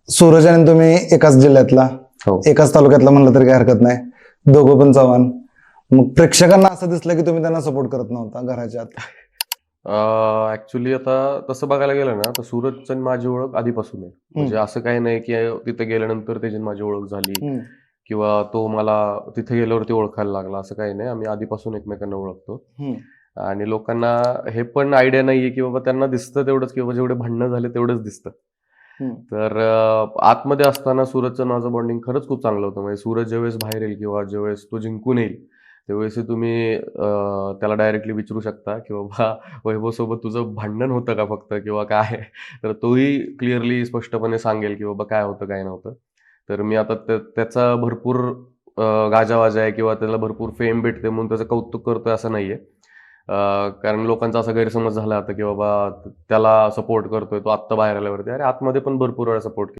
सूरज आणि तुम्ही एकाच जिल्ह्यातला, हो. एकाच तालुक्यातला म्हणलं तरी काही हरकत नाही, दोघं पण चव्हाण. मग प्रेक्षकांना असं दिसलं की तुम्ही त्यांना सपोर्ट करत नव्हता घराच्या आत. ऍक्च्युली आता तसं बघायला गेलं ना तर सूरजचं आणि माझी ओळख आधीपासून आहे. म्हणजे असं काही नाही की तिथे गेल्यानंतर त्याची आणि माझी ओळख झाली किंवा तो मला तिथे गेल्यावरती ओळखायला लागला, असं काही नाही. आम्ही आधीपासून एकमेकांना ओळखतो. आणि लोकांना हे पण आयडिया नाहीये की बाबा त्यांना दिसतं तेवढंच की बाबा जेवढे भांडणं झाले तेवढंच दिसतं. तर आतमध्ये असताना सूरजचं माझं बॉन्डिंग खरंच खूप चांगलं होतं. म्हणजे सूरज ज्यावेळेस बाहेर येईल किंवा ज्यावेळेस तो जिंकून येईल त्यावेळेस तुम्ही त्याला डायरेक्टली विचारू शकता की बाबा वैभव सोबत तुझं भांडण होतं का फक्त किंवा काय? तर तोही क्लिअरली स्पष्टपणे सांगेल की बाबा काय होतं काय नव्हतं. तर मी आता त्याचा भरपूर गाजावाजा आहे किंवा त्याला भरपूर फेम भेटते म्हणून त्याचं कौतुक करतोय असं नाहीये. कारण लोकांचा असा गैरसमज झाला आता की बाबा त्याला सपोर्ट करतोय तो आत्ता बाहेर आल्यावरती. अरे आतमध्ये पण भरपूर वेळा सपोर्ट